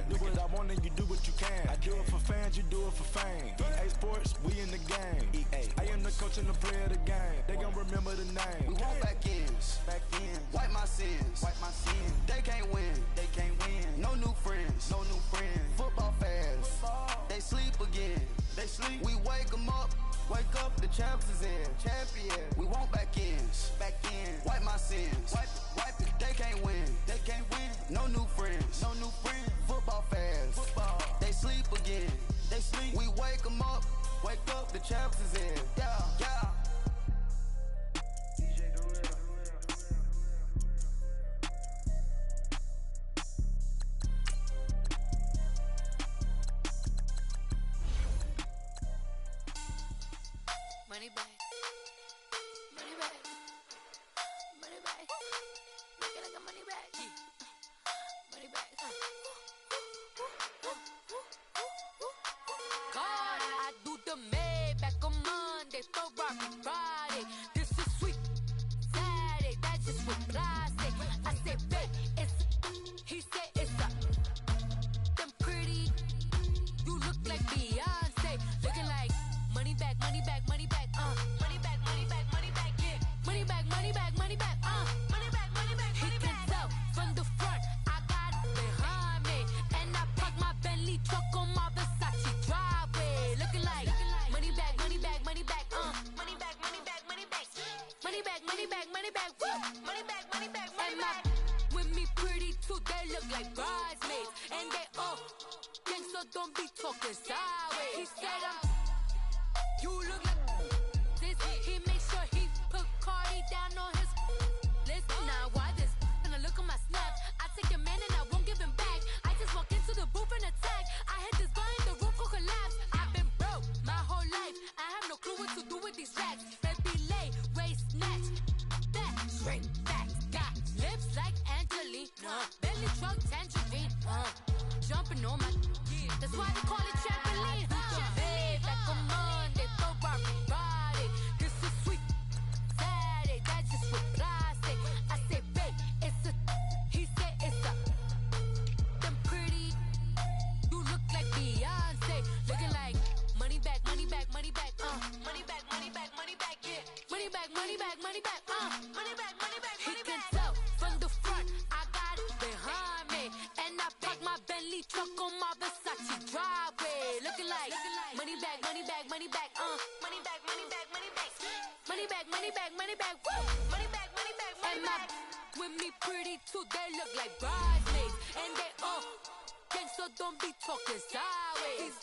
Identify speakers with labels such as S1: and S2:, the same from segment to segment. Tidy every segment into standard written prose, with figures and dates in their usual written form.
S1: do what I want and you do what you can. I do it for fans, you do it for fame. EA Sports, we in the game. I am the coach and the player of the game. They gon' remember the name.
S2: We want back ends, wipe my sins, They can't win, No new friends, Football fans, they sleep again. We wake them up, the champs is in. Champion, we want back ends, wipe my sins, wipe it. They can't win, No new friends, Football fans, they sleep again. We wake them up, the champs is in. Yeah.
S3: Money back. Make it like a money back. Money back. God, I do the Maybach on Monday, Ferrari Friday. This is sweet Saturday, that's just with plastic. I say, babe, he said it's a. Them pretty, you look like Beyonce, looking like money back, money back, money back, money back, money back, money back, yeah. Money back, money back, money back, money back, money back, money back. He can tell from the front, I got it behind me, and I park my Bentley truck on my Versace driveway, looking like money back, money back, money back, money back, money back, money back, money back, money back, money back, woo, money back, money back, money back. With me pretty too, they look like bridesmaids, and they all think so. Don't be talking sideways. He said you look like this. He make sure he put Cardi down on his list. Now why this? Gonna look at my snap. I take your man and I won't give him back. I just walk into the booth and attack. I hit this bar and the roof will collapse. I've been broke my whole life. I have no clue what to do with these racks. Baby lay, waist snatch, that straight back. Got lips like Angelina, belly truck tangerine. Jumping on my, that's why they call it trampoline. Back on Monday, Ferrari Friday. This is sweet Saturday, that's just with plastic. I say, babe, it's a. He said it's a. Them pretty, you look like Beyonce, looking like money back, money back, money back, money back, money back, money back, yeah. Money back, money back, money back, money back, money back. He can tell from the front, I got it behind me, and I park my Bentley truck on my Versace driveway, looking like money back, money back, money back, money back, money back, money back, money back, money back, money back, woo, money back, money back, money back. With me pretty too, they look like bridesmaids, and they all think so. Don't be talking sideways.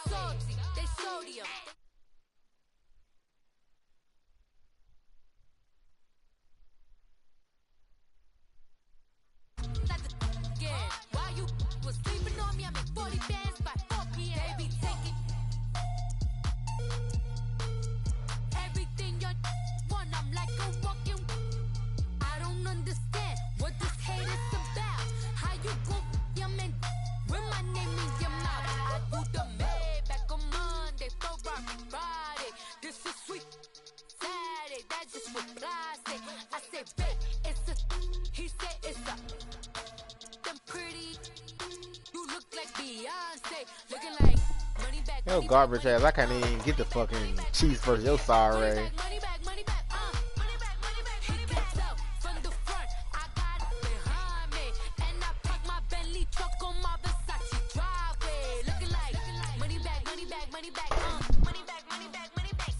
S3: Salty, they sodium. While you was sleeping on me, I make 40 bands by 4 p.m. They be taking everything you want. I'm like a walking. I don't understand what this hate is about. How you gon' your man with my name in your mouth? I do the Maybach on Monday, Ferrari Friday. This is sweet Saturday, that's just with plastic. I say, babe, it's a. He said it's a. Pretty, you look like Beyonce, looking like money back.
S4: Yo, garbage ass. I can't even get the fucking Chiefs versus your sorry.
S3: Money back, money back, money back, money back. He can tell from the front, I got it behind me, and I park my Bentley truck on my Versace driveway, looking like money back, money back, money back, money back, money back, money back,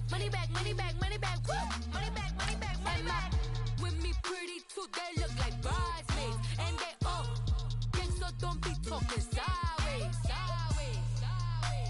S3: money back, money back, money back, woo, money back, money back, money back. With me pretty too, they look like bridesmaids, and they all. So don't be talking sideways, sideways, sideways.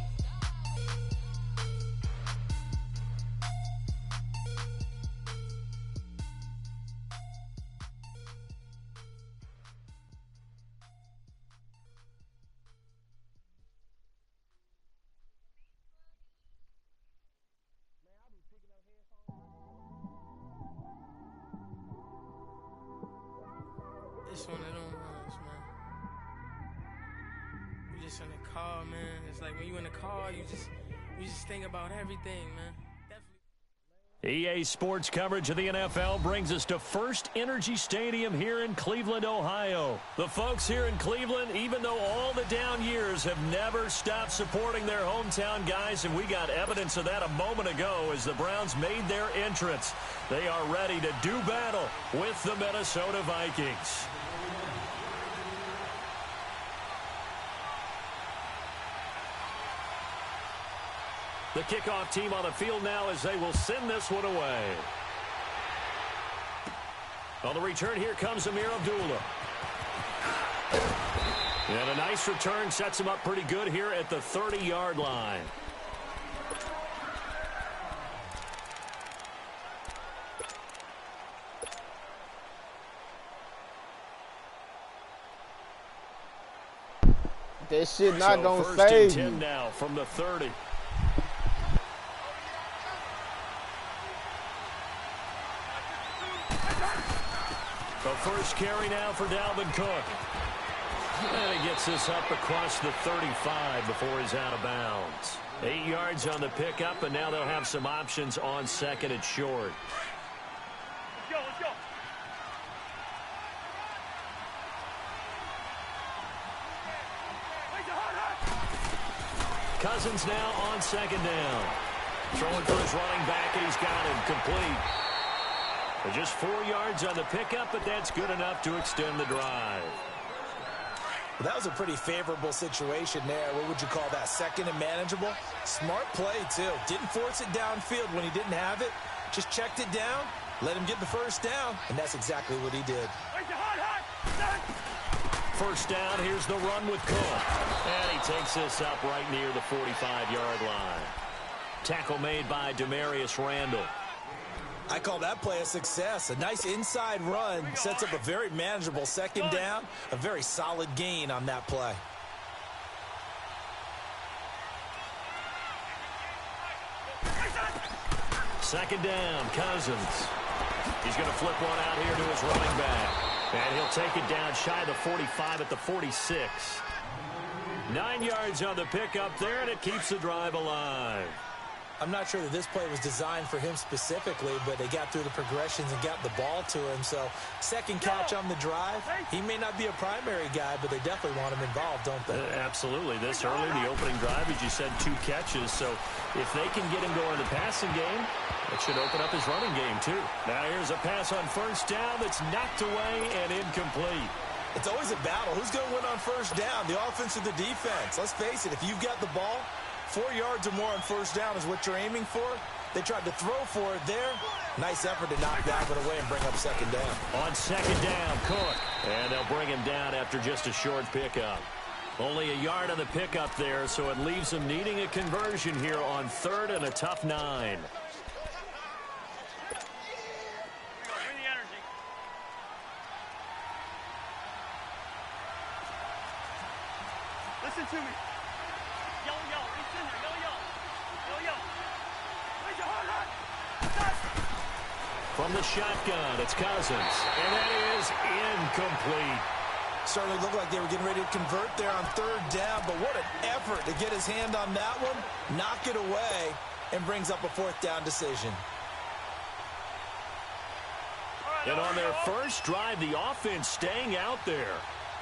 S5: It's one of them ones, man. You just in the car, man. It's like when you in the car, you just think about everything, man.
S6: EA Sports coverage of the NFL brings us to First Energy Stadium here in Cleveland, Ohio. The folks here in Cleveland, even though all the down years, have never stopped supporting their hometown guys, and we got evidence of that a moment ago as the Browns made their entrance. They are ready to do battle with the Minnesota Vikings. The kickoff team on the field now as they will send this one away. On the return, here comes Amir Abdullah. And a nice return sets him up pretty good here at the 30-yard line.
S4: That shit not gonna
S6: first
S4: save
S6: and 10
S4: you.
S6: now from the 30. The first carry now for Dalvin Cook. And he gets this up across the 35 before he's out of bounds. 8 yards on the pickup, and now they'll have some options on second and short.
S7: Let's go.
S6: Cousins now on second down. Throwing for his running back, and he's got him complete. Just 4 yards on the pickup, but that's good enough to extend the drive.
S8: Well, that was a pretty favorable situation there. What would you call that? Second and manageable? Smart play, too. Didn't force it downfield when he didn't have it. Just checked it down, let him get the first down, and that's exactly what he did.
S6: First down, here's the run with Cook. And he takes this up right near the 45-yard line. Tackle made by Demarius Randall.
S8: I call that play a success. A nice inside run sets up a very manageable second down. A very solid gain on that play.
S6: Second down, Cousins. He's going to flip one out here to his running back. And he'll take it down shy of the 45 at the 46. 9 yards on the pickup there, and it keeps the drive alive.
S8: I'm not sure that this play was designed for him specifically, but they got through the progressions and got the ball to him. So second catch on the drive. He may not be a primary guy, but they definitely want him involved, don't they?
S6: Absolutely. This early, the opening drive, as you said, 2 catches. So if they can get him going in the passing game, it should open up his running game too. Now here's a pass on first down that's knocked away and incomplete.
S8: It's always a battle. Who's going to win on first down, the offense or the defense? Let's face it, if you've got the ball, 4 yards or more on first down is what you're aiming for. They tried to throw for it there. Nice effort to knock that one away and bring up second down.
S6: On second down, Cook. And they'll bring him down after just a short pickup. Only a yard on the pickup there, so it leaves them needing a conversion here on third and a tough 9.
S7: Listen to me. Yo. It's in there. Yo. Raise your heart high.
S6: From the shotgun, it's Cousins. And that is incomplete.
S8: Certainly looked like they were getting ready to convert there on third down, but what an effort to get his hand on that one, knock it away, and brings up a fourth down decision.
S6: And on their first drive, the offense staying out there.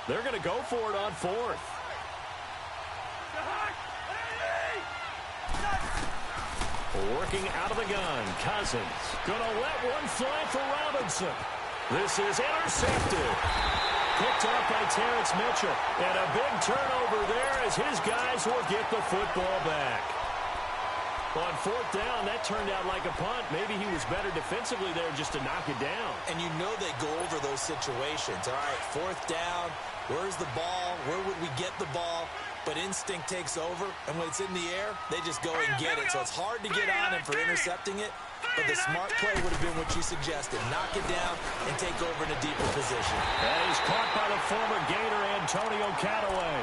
S6: They're going to go for it on fourth. Working out of the gun, Cousins going to let one fly for Robinson. This is intercepted. Picked off by Terrence Mitchell. And a big turnover there as his guys will get the football back. On fourth down, that turned out like a punt. Maybe he was better defensively there just to knock it down.
S8: And you know they go over those situations. All right, fourth down, where's the ball? Where would we get the ball? But instinct takes over, and when it's in the air, they just go and get it. So it's hard to get on him for intercepting it, but the smart play would have been what you suggested. Knock it down and take over in a deeper position.
S6: And he's caught by the former Gator, Antonio Callaway.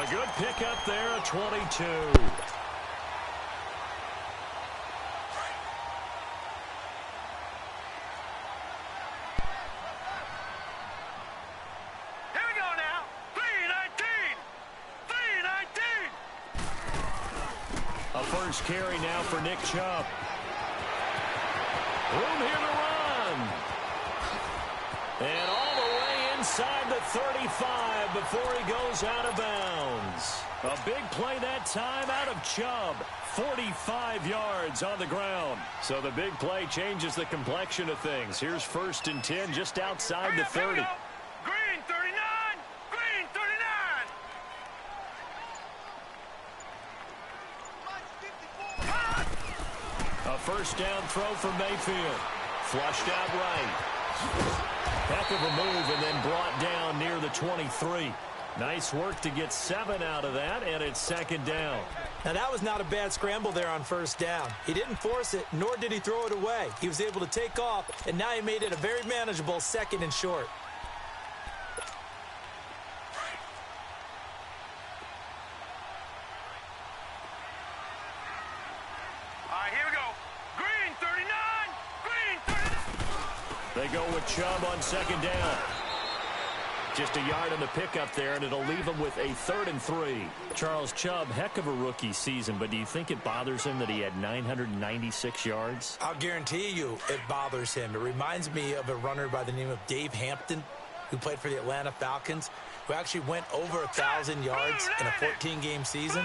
S6: A good pickup there at 22. First carry now for Nick Chubb. Room here to run. And all the way inside the 35 before he goes out of bounds. A big play that time out of Chubb. 45 yards on the ground. So the big play changes the complexion of things. Here's 1st and 10 just outside the 30.
S7: Green 39! Green 39!
S6: A 1st down throw for Mayfield. Flushed out right. Heck of a move and then brought down near the 23. Nice work to get 7 out of that, and it's 2nd down.
S8: Now, that was not a bad scramble there on 1st down. He didn't force it, nor did he throw it away. He was able to take off, and now he made it a very manageable 2nd and short.
S7: All right, here we go. Green 39! Green 39!
S6: They go with Chubb on 2nd down. Just a yard on the pickup there, and it'll leave him with a 3rd and 3. Charles Chubb, heck of a rookie season, but do you think it bothers him that he had 996 yards?
S8: I'll guarantee you it bothers him. It reminds me of a runner by the name of Dave Hampton, who played for the Atlanta Falcons, who actually went over 1,000 yards in a 14-game season.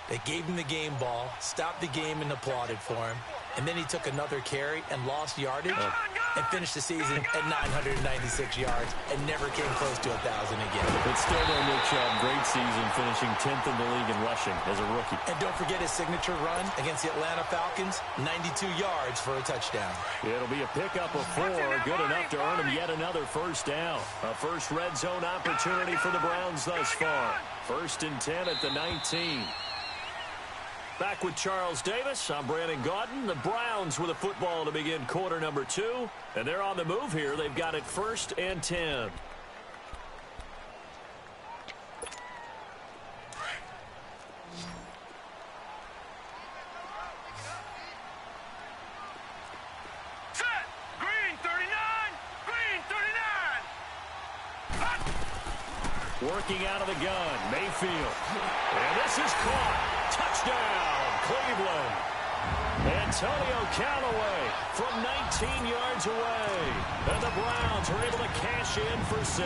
S8: They gave him the game ball, stopped the game, and applauded for him. And then he took another carry and lost yardage and finished the season at 996 yards and never came close to 1,000 again.
S6: But still, though, Nick Chubb, great season, finishing 10th in the league in rushing as a rookie.
S8: And don't forget his signature run against the Atlanta Falcons, 92 yards for a touchdown.
S6: It'll be a pickup of 4, good enough to earn him yet another 1st down. A first red zone opportunity for the Browns thus far. 1st and 10 at the 19. Back with Charles Davis. I'm Brandon Gaudin. The Browns with a football to begin quarter number 2. And they're on the move here. They've got it 1st and 10.
S7: Set! Green 39! Green 39!
S6: Working out of the gun, Mayfield. And this is caught. Touchdown, Cleveland. Antonio Callaway from 19 yards away. And the Browns are able to cash in for 6.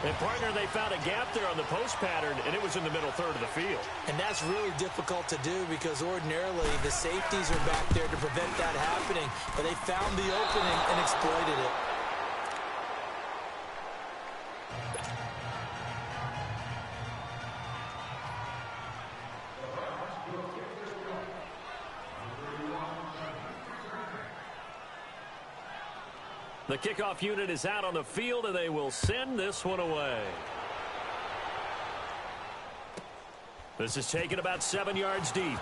S6: And, partner, they found a gap there on the post pattern, and it was in the middle third of the field.
S8: And that's really difficult to do because ordinarily the safeties are back there to prevent that happening. But they found the opening and exploited it.
S6: The kickoff unit is out on the field, and they will send this one away. This is taken about 7 yards deep.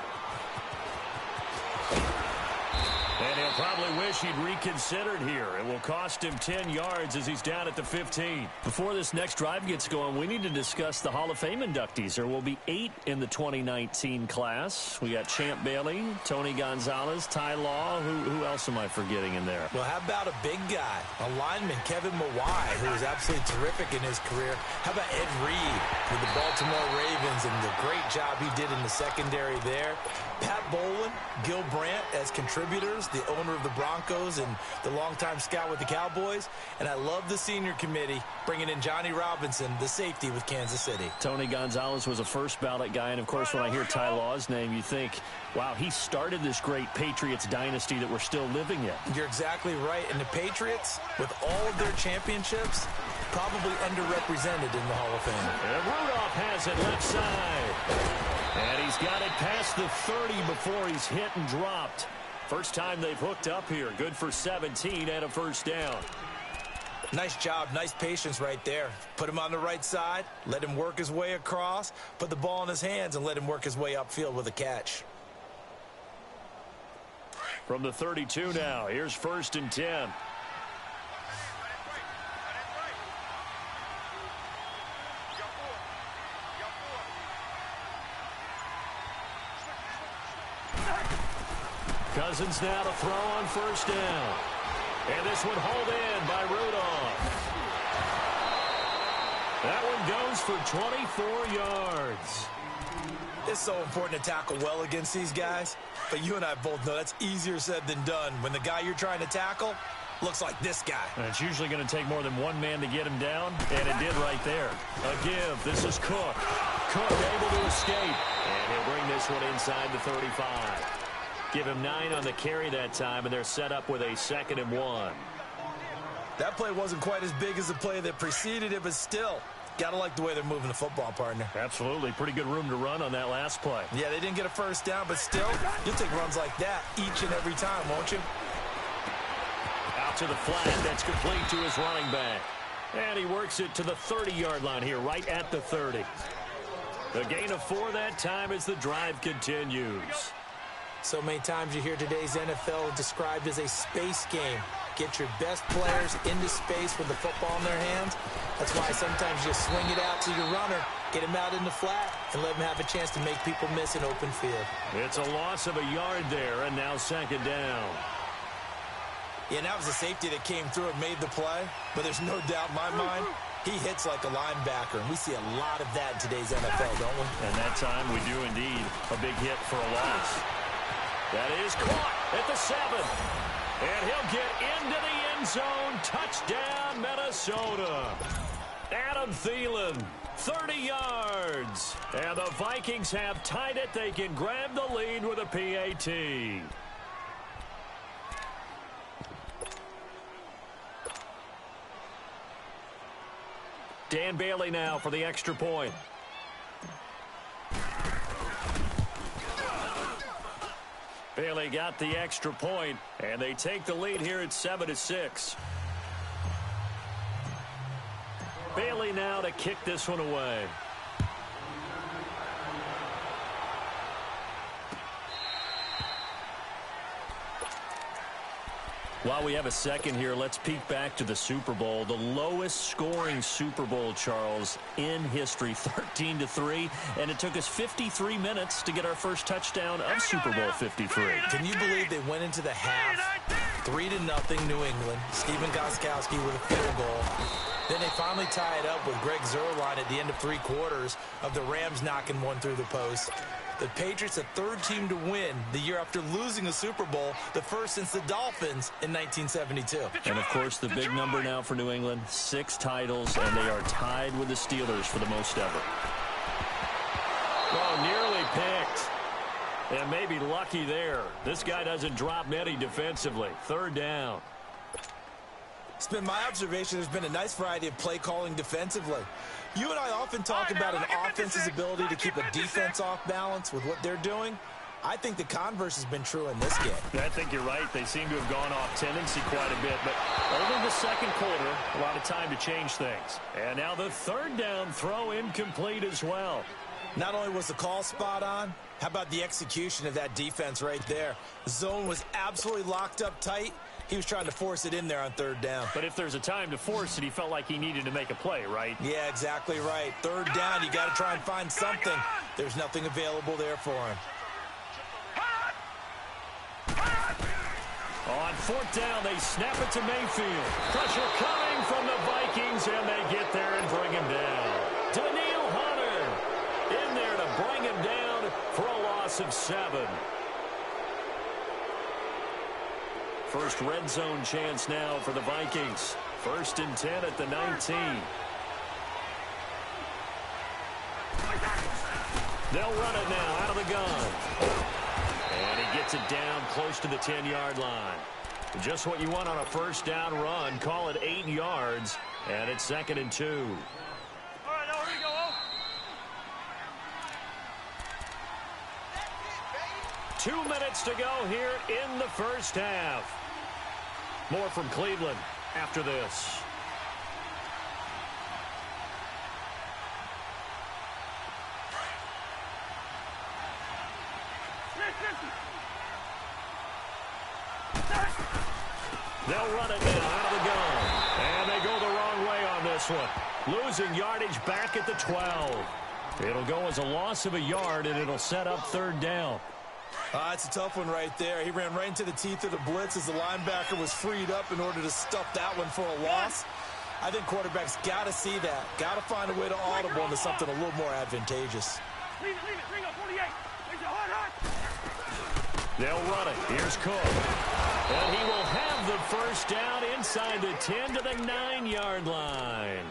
S6: And he'll probably wish he'd reconsidered here. It will cost him 10 yards as he's down at the 15. Before this next drive gets going, we need to discuss the Hall of Fame inductees. There will be 8 in the 2019 class. We got Champ Bailey, Tony Gonzalez, Ty Law. Who else am I forgetting in there?
S8: Well, how about a big guy, a lineman, Kevin Mawai, who was absolutely terrific in his career. How about Ed Reed with the Baltimore Ravens and the great job he did in the secondary there. Pat Bowlen, Gil Brandt as contributors, the owner of the Broncos and the longtime scout with the Cowboys. And I love the senior committee bringing in Johnny Robinson, the safety with Kansas City.
S6: Tony Gonzalez was a first ballot guy. And, of course, when I hear Ty Law's name, you think, wow, he started this great Patriots dynasty that we're still living in.
S8: You're exactly right. And the Patriots, with all of their championships, probably underrepresented in the Hall of Fame.
S6: And Rudolph has it left side. And he's got it past the 30 before he's hit and dropped. First time they've hooked up here. Good for 17 and a first down.
S8: Nice job. Nice patience right there. Put him on the right side. Let him work his way across. Put the ball in his hands and let him work his way upfield with a catch.
S6: From the 32 now. Here's 1st and 10. Cousins now to throw on 1st down. And this one hauled in by Rudolph. That one goes for 24 yards.
S8: It's so important to tackle well against these guys, but you and I both know that's easier said than done when the guy you're trying to tackle looks like this guy.
S6: And it's usually going to take more than one man to get him down, and it did right there. A give. This is Cook. Cook able to escape, and he'll bring this one inside the 35. Give him 9 on the carry that time, and they're set up with a 2nd and 1.
S8: That play wasn't quite as big as the play that preceded it, but still, got to like the way they're moving the football, partner.
S6: Absolutely. Pretty good room to run on that last play.
S8: Yeah, they didn't get a first down, but still, you'll take runs like that each and every time, won't you?
S6: Out to the flat. That's complete to his running back. And he works it to the 30-yard line here, right at the 30. A gain of 4 that time as the drive continues.
S8: So many times you hear today's NFL described as a space game. Get your best players into space with the football in their hands. That's why sometimes you swing it out to your runner, get him out in the flat, and let him have a chance to make people miss an open field.
S6: It's a loss of a yard there, and now 2nd down.
S8: Yeah, and that was a safety that came through and made the play, but there's no doubt in my mind, he hits like a linebacker, and we see a lot of that in today's NFL, don't we?
S6: And that time we do indeed a big hit for a loss. That is caught at the 7. And he'll get into the end zone. Touchdown, Minnesota. Adam Thielen, 30 yards. And the Vikings have tied it. They can grab the lead with a PAT. Dan Bailey now for the extra point. Bailey got the extra point, and they take the lead here at 7-6. Bailey now to kick this one away. While we have a second here, let's peek back to the Super Bowl. The lowest scoring Super Bowl, Charles, in history, 13-3. And it took us 53 minutes to get our first touchdown of Super Bowl 53.
S8: Can you believe they went into the half 3-0 New England, Stephen Gostkowski with a field goal. Then they finally tie it up with Greg Zuerlein at the end of 3 quarters of the Rams knocking one through the post. The Patriots, the 3rd team to win the year after losing a Super Bowl, the first since the Dolphins in 1972.
S6: And, of course, the big number now for New England, 6 titles, and they are tied with the Steelers for the most ever. Oh, nearly picked. And maybe lucky there. This guy doesn't drop many defensively. 3rd down.
S8: It's been my observation there's been a nice variety of play calling defensively. You and I often talk about an offense's ability to keep a defense off balance with what they're doing. I think the converse has been true in this game.
S6: I think you're right. They seem to have gone off tendency quite a bit, but only the 2nd quarter, a lot of time to change things. And now the 3rd down throw incomplete as well.
S8: Not only was the call spot on, how about the execution of that defense right there? The zone was absolutely locked up tight. He was trying to force it in there on 3rd down.
S6: But if there's a time to force it, he felt like he needed to make a play, right?
S8: Yeah, exactly right. 3rd down, you got to try and find something. There's nothing available there for him.
S6: On 4th down, they snap it to Mayfield. Pressure coming from the Vikings, and they get there and bring him down. Daniil Hunter in there to bring him down for a loss of 7. First red zone chance now for the Vikings. 1st and 10 at the 19. They'll run it now out of the gun. And he gets it down close to the 10-yard line. Just what you want on a 1st down run. Call it 8 yards. And it's 2nd and 2.
S7: All right, now here we go.
S6: 2 minutes to go here in the 1st half. More from Cleveland after this. They'll run it now out of the gun. And they go the wrong way on this one. Losing yardage back at the 12. It'll go as a loss of a yard, and it'll set up 3rd down.
S8: It's a tough one right there. He ran right into the teeth of the blitz as the linebacker was freed up in order to stuff that one for a loss. I think quarterbacks got to see that. Got to find a way to audible into something a little more advantageous.
S7: Leave it. Ringo, 48. Raise your hard.
S6: They'll run it. Here's Cook. And he will have the first down inside the 10 to the 9-yard line.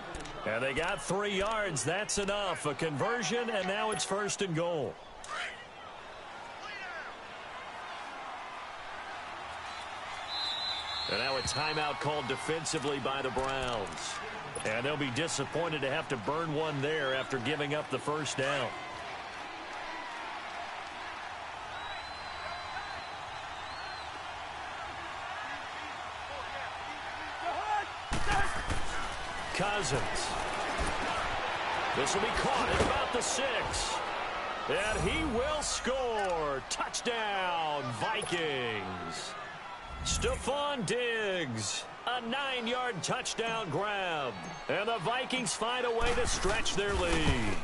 S6: And they got 3 yards. That's enough. A conversion, and now it's 1st and goal. And now a timeout called defensively by the Browns. And they'll be disappointed to have to burn one there after giving up the first down. Cousins. This will be caught at about the 6. And he will score. Touchdown, Vikings. Stephon Diggs. A 9-yard touchdown grab. And the Vikings find a way to stretch their lead.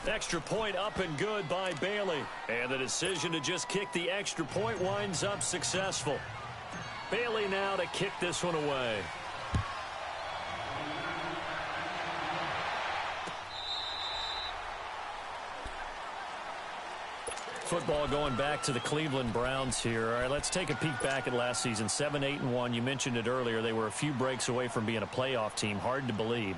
S6: Extra point up and good by Bailey. And the decision to just kick the extra point winds up successful. Bailey now to kick this one away. Football going back to the Cleveland Browns here. All right, let's take a peek back at last season. 7-8-1. You mentioned it earlier. They were a few breaks away from being a playoff team. Hard to believe.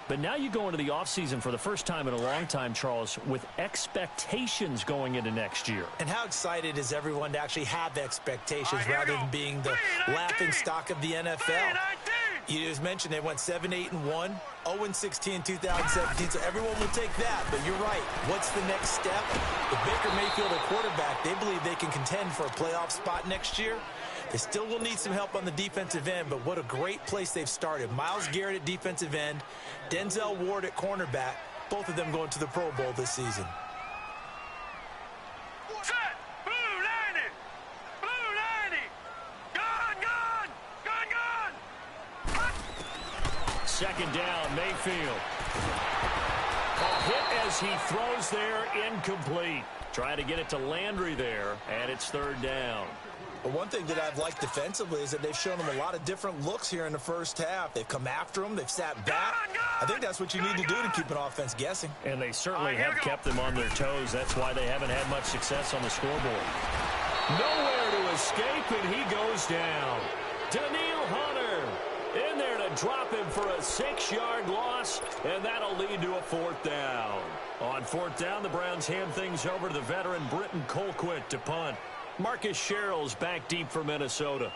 S6: But now you go into the offseason for the first time in a long time, Charles, with expectations going into next year.
S8: And how excited is everyone to actually have expectations rather than being the laughing stock of the NFL? You just mentioned they went 7-8-1, 0-16 in 2017, so everyone will take that. But you're right. What's the next step? With Baker Mayfield at quarterback, they believe they can contend for a playoff spot next year. They still will need some help on the defensive end, but what a great place they've started. Myles Garrett at defensive end, Denzel Ward at cornerback, both of them going to the Pro Bowl this season.
S7: Set. Blue 90. Blue 90. Gun.
S6: Second down, Mayfield. A hit as he throws there, incomplete. Trying to get it to Landry there, and it's 3rd down.
S8: But one thing that I've liked defensively is that they've shown them a lot of different looks here in the first half. They've come after them. They've sat back. I think that's what you need to do to keep an offense guessing.
S6: And they certainly have kept them on their toes. That's why they haven't had much success on the scoreboard. Nowhere to escape, and he goes down. Daniil Hunter in there to drop him for a 6-yard loss, and that'll lead to a 4th down. On 4th down, the Browns hand things over to the veteran Britton Colquitt to punt. Marcus Sherrill's back deep for Minnesota.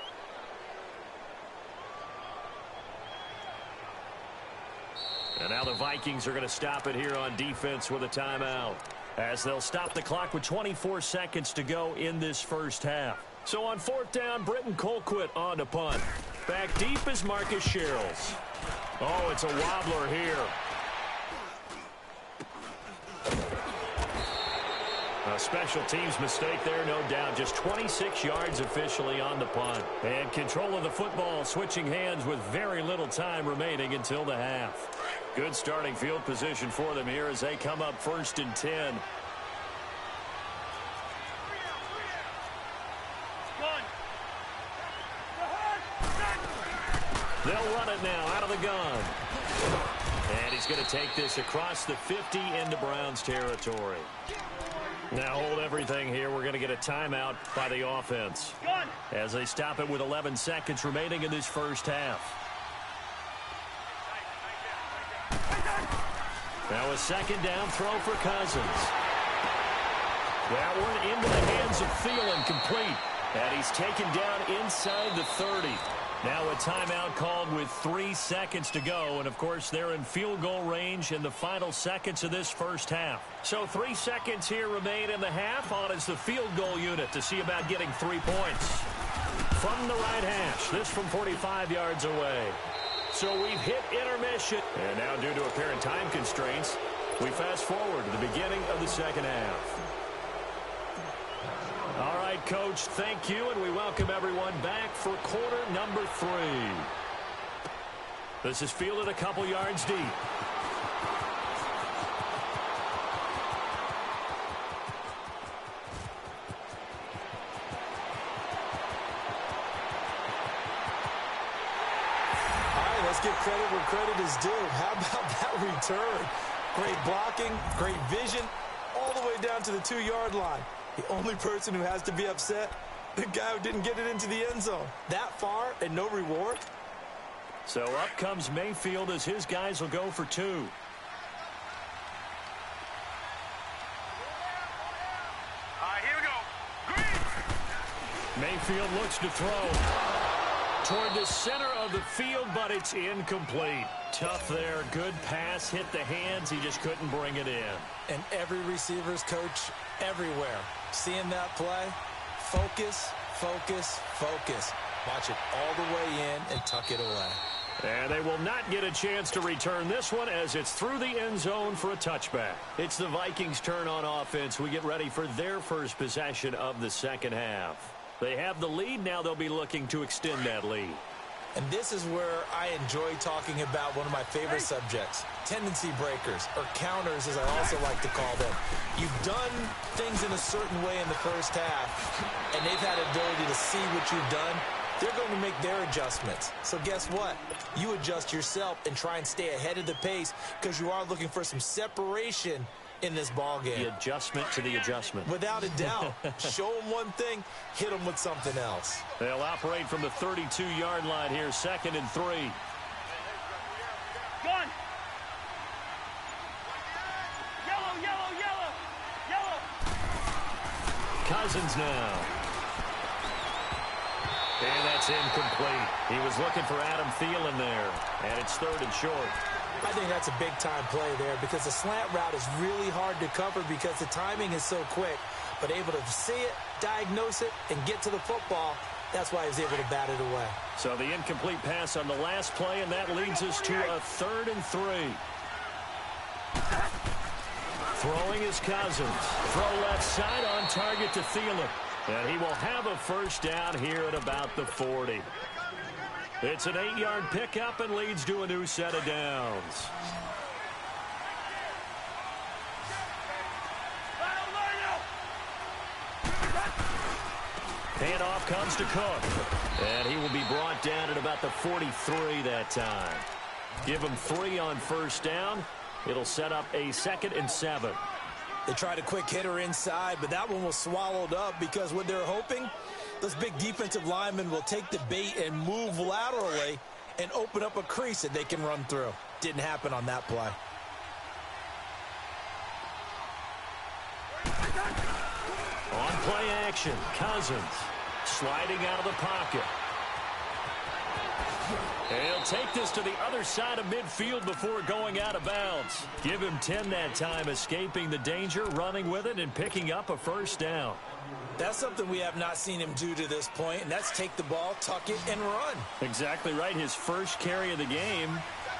S6: And now the Vikings are going to stop it here on defense with a timeout, as they'll stop the clock with 24 seconds to go in this first half. So on 4th down, Britton Colquitt on to punt. Back deep is Marcus Sherrills. Oh, it's a wobbler here. A special teams mistake there, no doubt. Just 26 yards officially on the punt. And control of the football switching hands with very little time remaining until the half. Good starting field position for them here as they come up 1st and 10. They'll run it now out of the gun. And he's going to take this across the 50 into Browns territory. Now hold everything here. We're going to get a timeout by the offense as they stop it with 11 seconds remaining in this first half. Now a 2nd down throw for Cousins. That one into the hands of Thielen, complete. And he's taken down inside the 30. Now a timeout called with 3 seconds to go. And, of course, they're in field goal range in the final seconds of this first half. So 3 seconds here remain in the half. On is the field goal unit to see about getting 3 points. From the right hash, this from 45 yards away. So we've hit intermission. And now, due to apparent time constraints, we fast forward to the beginning of the second half. All right, Coach, thank you, and we welcome everyone back for quarter number 3. This is fielded a couple yards deep.
S8: All right, let's give credit where credit is due. How about that return? Great blocking, great vision, all the way down to the 2-yard line. The only person who has to be upset, the guy who didn't get it into the end zone. That far and no reward?
S6: So up comes Mayfield as his guys will go for 2.
S7: Here we go. Green.
S6: Mayfield looks to throw toward the center of the field, but it's incomplete. Tough there. Good pass. Hit the hands. He just couldn't bring it in.
S8: And every receiver's coach everywhere. Seeing that play, focus, focus, focus. Watch it all the way in and tuck it away.
S6: And they will not get a chance to return this one as it's through the end zone for a touchback. It's the Vikings' turn on offense. We get ready for their first possession of the second half. They have the lead. Now they'll be looking to extend that lead.
S8: And this is where I enjoy talking about one of my favorite subjects, tendency breakers, or counters as I also like to call them. You've done things in a certain way in the first half, and they've had ability to see what you've done. They're going to make their adjustments. So guess what? You adjust yourself and try and stay ahead of the pace because you are looking for some separation in this ball game.
S6: The adjustment to the adjustment.
S8: Without a doubt. Show them one thing, hit them with something else.
S6: They'll operate from the 32-yard line here, 2nd and 3.
S7: Gun. Yellow, yellow, yellow. Yellow.
S6: Cousins now. And that's incomplete. He was looking for Adam Thielen there. And it's 3rd and short.
S8: I think that's a big-time play there because the slant route is really hard to cover because the timing is so quick. But able to see it, diagnose it, and get to the football, that's why he was able to bat it away.
S6: So the incomplete pass on the last play, and that leads us to a 3rd and 3. Throwing is Cousins. Throw left side on target to Thielen. And he will have a first down here at about the 40. It's an 8-yard pickup and leads to a new set of downs. Handoff comes to Cook. And he will be brought down at about the 43 that time. Give him 3 on first down. It'll set up a 2nd and 7.
S8: They tried a quick hitter inside, but that one was swallowed up because what they're hoping, those big defensive linemen will take the bait and move laterally and open up a crease that they can run through. Didn't happen on that play.
S6: On play action, Cousins sliding out of the pocket. And he'll take this to the other side of midfield before going out of bounds. Give him 10 that time, escaping the danger, running with it, and picking up a first down.
S8: That's something we have not seen him do to this point, and that's take the ball, tuck it, and run.
S6: Exactly right. His first carry of the game.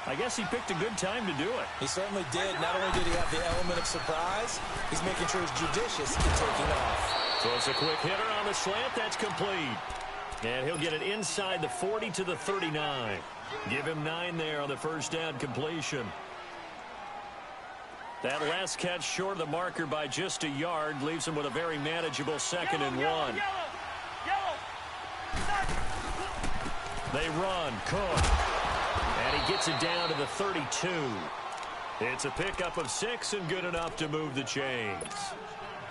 S6: I guess he picked a good time to do it.
S8: He certainly did. Not only did he have the element of surprise, he's making sure he's judicious in taking off.
S6: So it's a quick hitter on the slant. That's complete. And he'll get it inside the 40 to the 39. Give him 9 there on the first down completion. That last catch short of the marker by just a yard leaves him with a very manageable 2nd and 1.
S7: Yellow.
S6: They run. Cook. And he gets it down to the 32. It's a pickup of 6 and good enough to move the chains.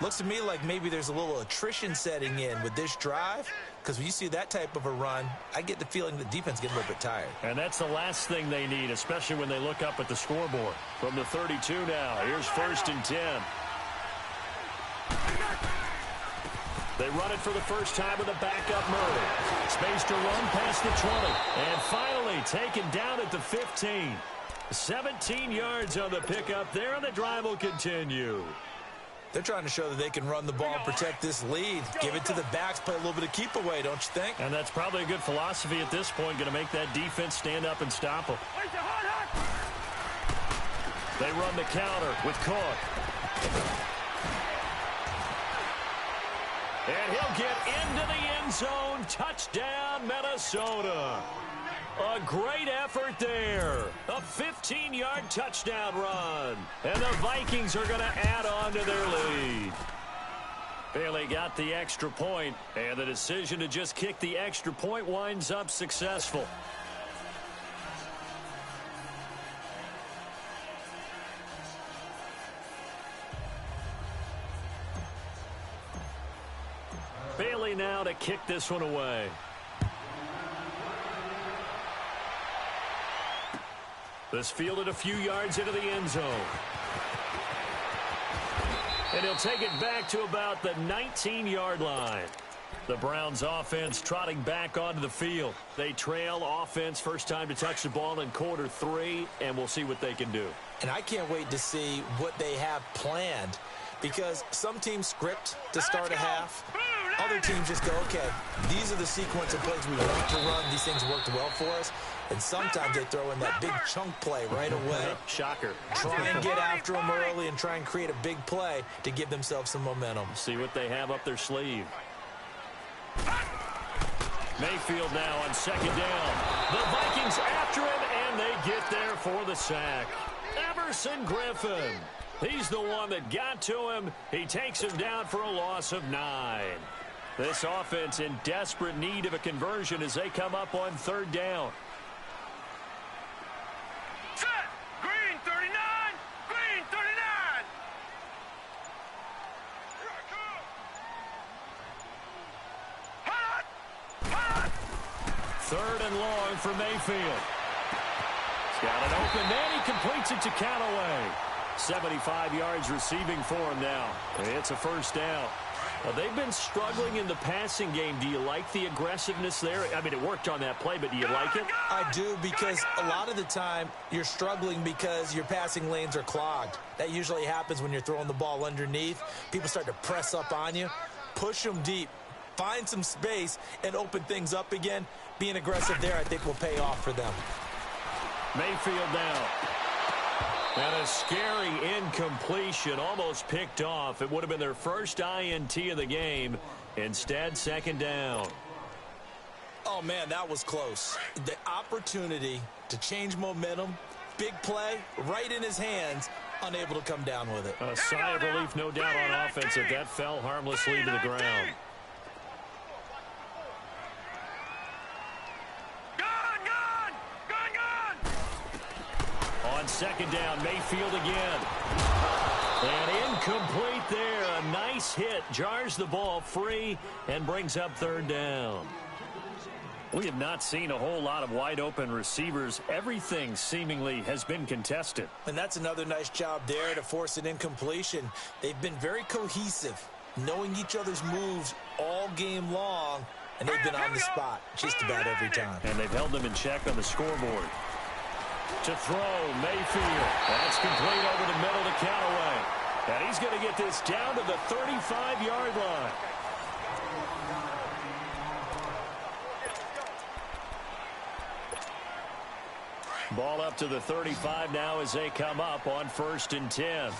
S8: Looks to me like maybe there's a little attrition setting in with this drive, because when you see that type of a run, I get the feeling the defense gets a little bit tired.
S6: And that's the last thing they need, especially when they look up at the scoreboard. From the 32 now, here's 1st and 10. They run it for the first time with a backup Murray. Space to run past the 20. And finally taken down at the 15. 17 yards on the pickup there, and the drive will continue.
S8: They're trying to show that they can run the ball and protect this lead. Give it to the backs, play a little bit of keep away, don't you think?
S6: And that's probably a good philosophy at this point, going to make that defense stand up and stop them. They run the counter with Cook. And he'll get into the end zone. Touchdown, Minnesota. A great effort there. A 15-yard touchdown run. And the Vikings are going to add on to their lead. Bailey got the extra point, and the decision to just kick the extra point winds up successful. Riley now to kick this one away. This fielded a few yards into the end zone. And he'll take it back to about the 19-yard line. The Browns offense trotting back onto the field. They trail offense first time to touch the ball in quarter 3, and we'll see what they can do.
S8: And I can't wait to see what they have planned, because some teams script to start a half. Other teams just go, okay, these are the sequence of plays we want to run. These things worked well for us. And sometimes they throw in that big chunk play right away.
S6: Shocker.
S8: Try and get after them early and try and create a big play to give themselves some momentum.
S6: See what they have up their sleeve. Mayfield now on second down. The Vikings after him, and they get there for the sack. Everson Griffin. He's the one that got to him. He takes him down for a loss of 9. This offense in desperate need of a conversion as they come up on third down.
S7: Set. Green 39. Green 39. Here I come. Hot. Hot.
S6: Third and long for Mayfield. He's got it open, and he completes it to Callaway. 75 yards receiving for him now. It's a first down. Well, they've been struggling in the passing game. Do you like the aggressiveness there? I mean, it worked on that play, but do you like it?
S8: I do, because a lot of the time you're struggling because your passing lanes are clogged. That usually happens when you're throwing the ball underneath. People start to press up on you. Push them deep. Find some space and open things up again. Being aggressive there, I think, will pay off for them.
S6: Mayfield now. And a scary incompletion, almost picked off. It would have been their first INT of the game. Instead, second down.
S8: Oh, man, that was close. The opportunity to change momentum, big play, right in his hands, unable to come down with it.
S6: A sigh of relief, no doubt, on offense if that fell harmlessly to the ground. On second down, Mayfield again. And incomplete there. A nice hit. Jars the ball free and brings up third down. We have not seen a whole lot of wide-open receivers. Everything seemingly has been contested.
S8: And that's another nice job there to force an incompletion. They've been very cohesive, knowing each other's moves all game long, and they've been on the spot just about every time.
S6: And they've held them in check on the scoreboard. To throw, Mayfield. That's complete over the middle to Callaway. And he's going to get this down to the 35-yard line. Ball up to the 35 now as they come up on 1st and 10.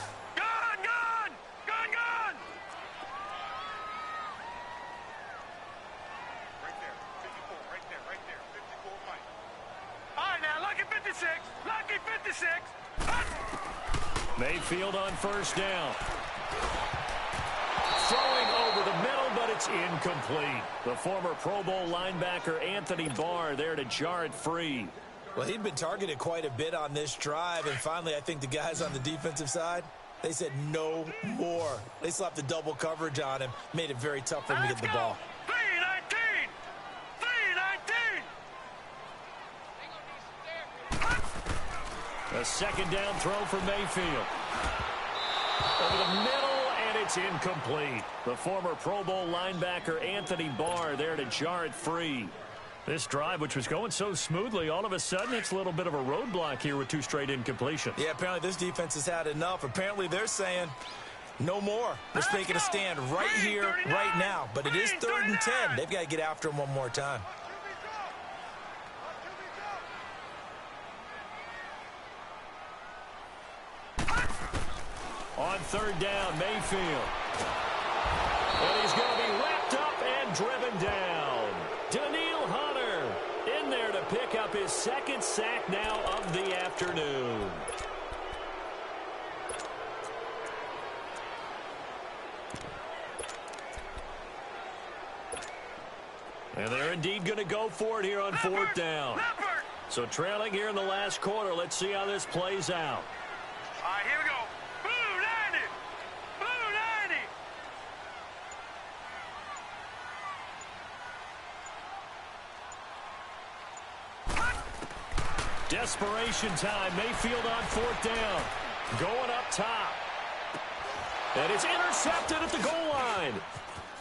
S6: Mayfield on first down. Throwing over the middle, but it's incomplete. The former Pro Bowl linebacker Anthony Barr there to jar it free.
S8: Well, he'd been targeted quite a bit on this drive, and finally I think the guys on the defensive side, they said no more. They slapped the double coverage on him, made it very tough for him to get the ball.
S7: 319! 319!
S6: A second down throw for Mayfield. Over the middle, and it's incomplete. The former Pro Bowl linebacker Anthony Barr there to jar it free. This drive, which was going so smoothly, all of a sudden it's a little bit of a roadblock here with 2 straight incompletions.
S8: Yeah, apparently this defense has had enough. Apparently they're saying no more. They're making a stand right here, right now. But it is 3rd and 10. They've got to get after him one more time.
S6: On third down, Mayfield. And he's going to be wrapped up and driven down. Daniil Hunter in there to pick up his 2nd sack now of the afternoon. And they're indeed going to go for it here on 4th down. So trailing here in the last quarter. Let's see how this plays out.
S7: All right, here we go. Blue 90! Blue 90!
S6: Desperation time. Mayfield on 4th down. Going up top. And it's intercepted at the goal line.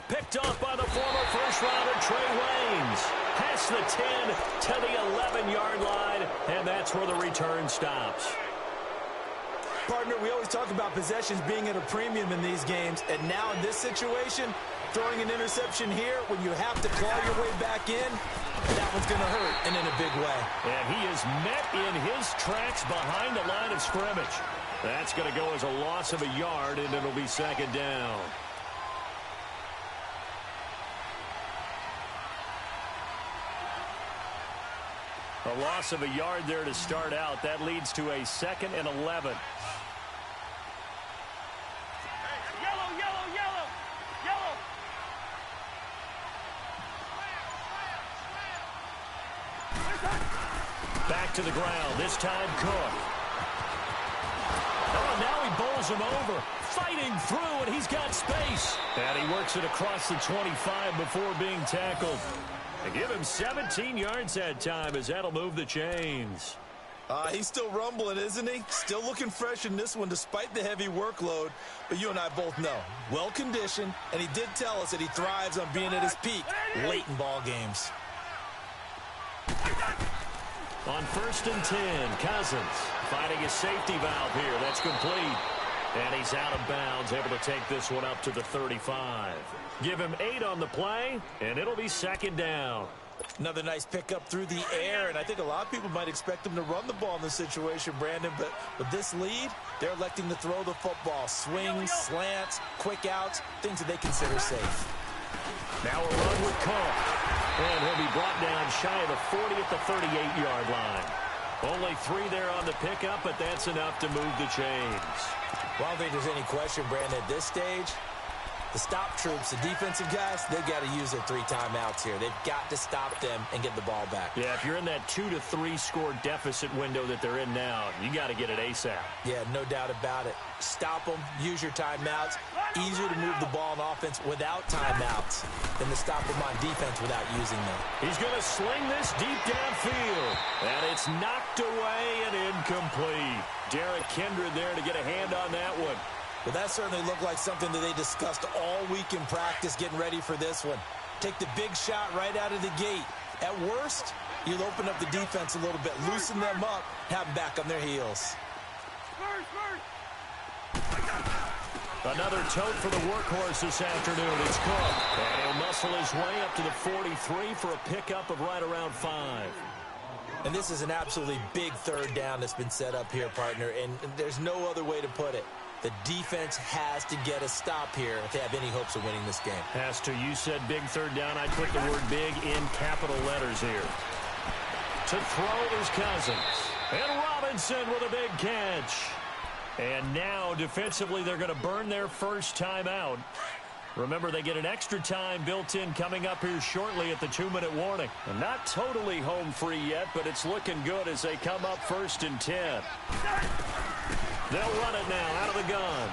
S6: Picked off by the former first-rounder Trey Waynes. Past the 10 to the 11-yard line, and that's where the return stops.
S8: Partner, we always talk about possessions being at a premium in these games, and now in this situation, throwing an interception here when you have to claw your way back in, that one's going to hurt, and in a big way.
S6: And he is met in his tracks behind the line of scrimmage. That's going to go as a loss of a yard, and it'll be 2nd down. A loss of a yard there to start out. That leads to a 2nd and 11. Back to the ground. This time Cook. Oh, now he bowls him over. Fighting through, and he's got space. And he works it across the 25 before being tackled. They give him 17 yards that time as that'll move the chains.
S8: He's still rumbling, isn't he? Still looking fresh in this one despite the heavy workload. But you and I both know, well-conditioned, and he did tell us that he thrives on being at his peak late in ball games.
S6: On 1st and 10, Cousins finding a safety valve here. That's complete. And he's out of bounds, able to take this one up to the 35. Give him 8 on the play, and it'll be 2nd down.
S8: Another nice pickup through the air, and I think a lot of people might expect him to run the ball in this situation, Brandon, but with this lead, they're electing to throw the football. Swings, slants, quick outs, things that they consider safe.
S6: Now a run with Cook, and he'll be brought down shy of the 40 at the 38-yard line. Only 3 there on the pickup, but that's enough to move the chains.
S8: Well, I don't think there's any question, Brandon, at this stage. The stop troops, the defensive guys, they've got to use their 3 timeouts here. They've got to stop them and get the ball back.
S6: Yeah, if you're in that 2 to 3 score deficit window that they're in now, you got to get it ASAP.
S8: Yeah, no doubt about it. Stop them, use your timeouts. Easier to move the ball on offense without timeouts than to stop them on defense without using them.
S6: He's going to sling this deep downfield, and it's knocked away and incomplete. Derek Kindred there to get a hand on that one.
S8: Well, that certainly looked like something that they discussed all week in practice getting ready for this one. Take the big shot right out of the gate. At worst, you'll open up the defense a little bit, loosen them up, have them back on their heels.
S6: Another tote for the workhorse this afternoon. It's Cook. And he'll muscle his way up to the 43 for a pickup of right around 5.
S8: And this is an absolutely big 3rd down that's been set up here, partner, and there's no other way to put it. The defense has to get a stop here if they have any hopes of winning this game.
S6: Has to. You said big 3rd down. I'd put the word big in capital letters here. To throw is Cousins. And Robinson with a big catch. And now, defensively, they're going to burn their first timeout. Remember, they get an extra time built in coming up here shortly at the 2-minute warning. And not totally home free yet, but it's looking good as they come up 1st and 10. They'll run it now out of the gun.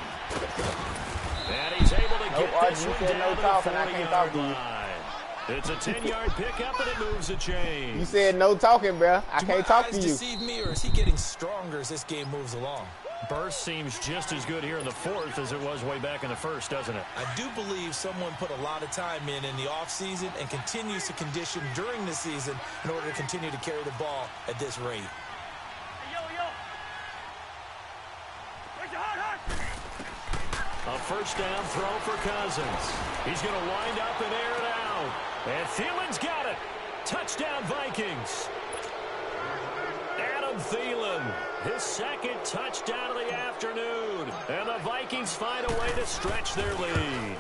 S6: And he's able to get this one down to the 40-yard line. It's a 10-yard pickup, and it moves the chain.
S4: You said no talking, bro. I can't talk to you.
S8: Deceive me, or is he getting stronger as this game moves along?
S6: Burst seems just as good here in the 4th as it was way back in the 1st, doesn't it?
S8: I do believe someone put a lot of time in the offseason and continues to condition during the season in order to continue to carry the ball at this rate.
S6: A 1st down throw for Cousins. He's going to wind up and air it out. And Thielen's got it. Touchdown, Vikings. Adam Thielen, his 2nd touchdown of the afternoon. And the Vikings find a way to stretch their lead.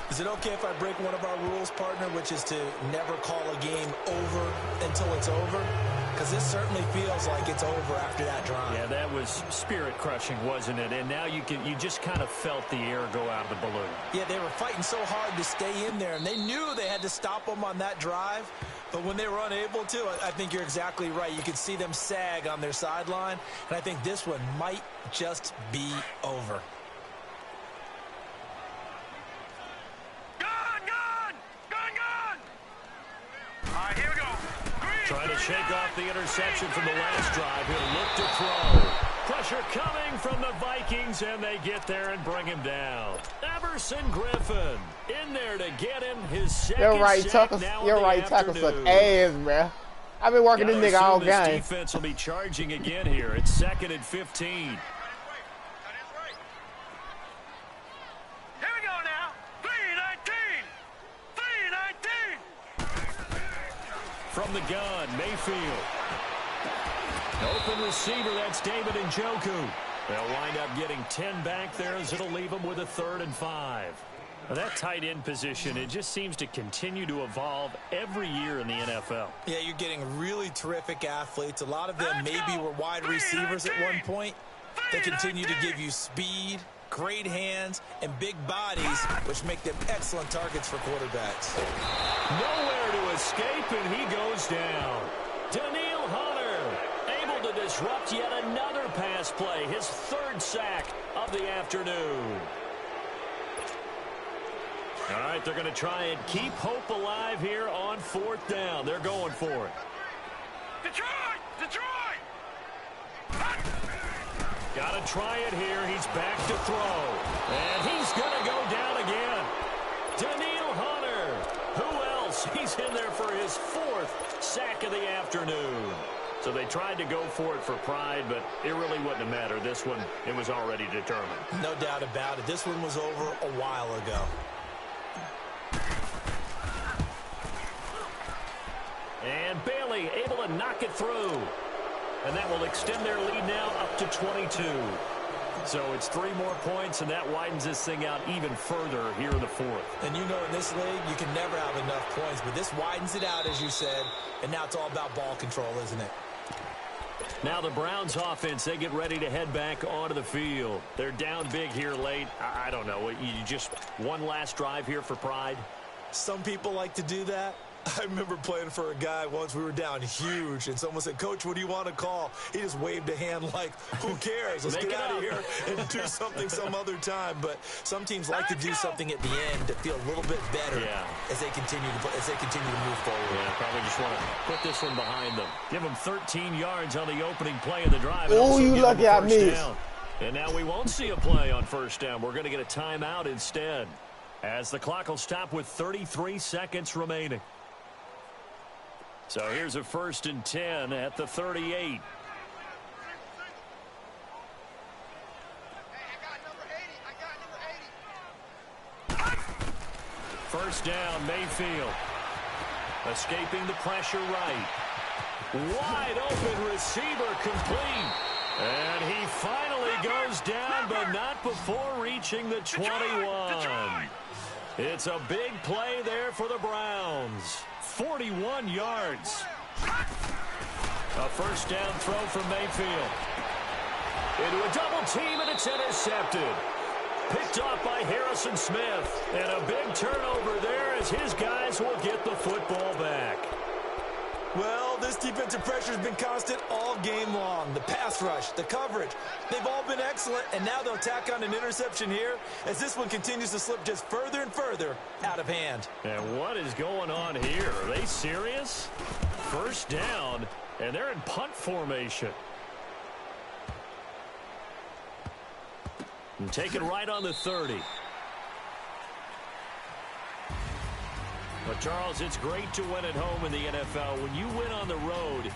S8: Is it okay if I break one of our rules, partner, which is to never call a game over until it's over? Because this certainly feels like it's over after that drive.
S6: Yeah, that was spirit-crushing, wasn't it? And now you just kind of felt the air go out of the balloon.
S8: Yeah, they were fighting so hard to stay in there, and they knew they had to stop them on that drive. But when they were unable to, I think you're exactly right. You could see them sag on their sideline, and I think this one might just be over.
S7: All right, here we go.
S6: Trying to shake off the interception from the last drive. He'll look to throw. Pressure coming from the Vikings, and they get there and bring him down. Everson Griffin in there to get him his second
S4: Your right tackle suck ass, man. I've been working this nigga all game.
S6: This defense will be charging again here. It's 2nd and 15. From the gun, Mayfield. Open receiver, that's David Njoku. They'll wind up getting 10 back there as it'll leave them with a 3rd and 5. Now that tight end position, it just seems to continue to evolve every year in the NFL.
S8: Yeah, you're getting really terrific athletes. A lot of them maybe were wide receivers at one point. They continue to give you speed, great hands, and big bodies, which make them excellent targets for quarterbacks.
S6: Nowhere to escape, and he goes down. Daniil Hunter able to disrupt yet another pass play, his 3rd sack of the afternoon. All right, they're going to try and keep hope alive here on 4th down. They're going for it.
S7: Detroit! Detroit!
S6: Got to try it here. He's back to throw. And he's going to go down again. Daniil Hunter. Who else? He's in there for his 4th sack of the afternoon. So they tried to go for it for pride, but it really wouldn't have mattered. This one, it was already determined.
S8: No doubt about it. This one was over a while ago.
S6: And Bailey able to knock it through. And that will extend their lead now up to 22. So it's 3 more points, and that widens this thing out even further here in the 4th.
S8: And you know in this league, you can never have enough points, but this widens it out, as you said, and now it's all about ball control, isn't it?
S6: Now the Browns offense, they get ready to head back onto the field. They're down big here late. I don't know. You just one last drive here for pride?
S8: Some people like to do that. I remember playing for a guy once. We were down huge, and someone said, "Coach, what do you want to call?" He just waved a hand like, who cares? Let's get out of here and do something some other time. But some teams like to do something at the end to feel a little bit better as they continue to move forward.
S6: Yeah, probably just want to put this one behind them. Give them 13 yards on the opening play of the drive.
S4: Oh, you lucky I missed.
S6: And now we won't see a play on 1st down. We're going to get a timeout instead, as the clock will stop with 33 seconds remaining. So here's a 1st and 10 at the 38. First down, Mayfield. Escaping the pressure right. Wide open receiver complete. And he finally goes down, but not before reaching the 21. It's a big play there for the Browns. 41 yards. A 1st down throw from Mayfield. Into a double team, and it's intercepted. Picked off by Harrison Smith. And a big turnover there as his guys will get the football back.
S8: Well, this defensive pressure has been constant all game long. The pass rush, the coverage, they've all been excellent, and now they'll tack on an interception here as this one continues to slip just further and further out of hand.
S6: And what is going on here? Are they serious? 1st down, and they're in punt formation. And take it right on the 30. But, Charles, it's great to win at home in the NFL. When you win on the road,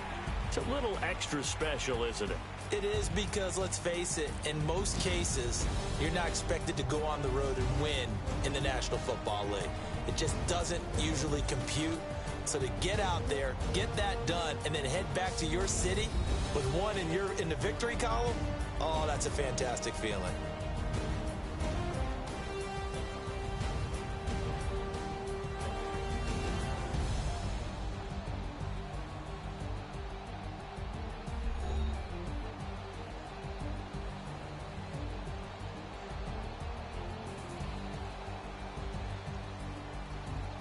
S6: it's a little extra special, isn't it?
S8: It is, because, let's face it, in most cases, you're not expected to go on the road and win in the National Football League. It just doesn't usually compute. So to get out there, get that done, and then head back to your city with one in the victory column, oh, that's a fantastic feeling.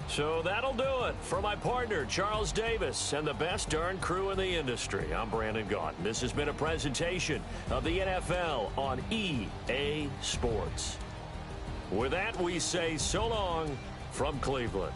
S6: So that'll do it for my partner, Charles Davis, and the best darn crew in the industry. I'm Brandon Gaudin. This has been a presentation of the NFL on EA Sports. With that, we say so long from Cleveland.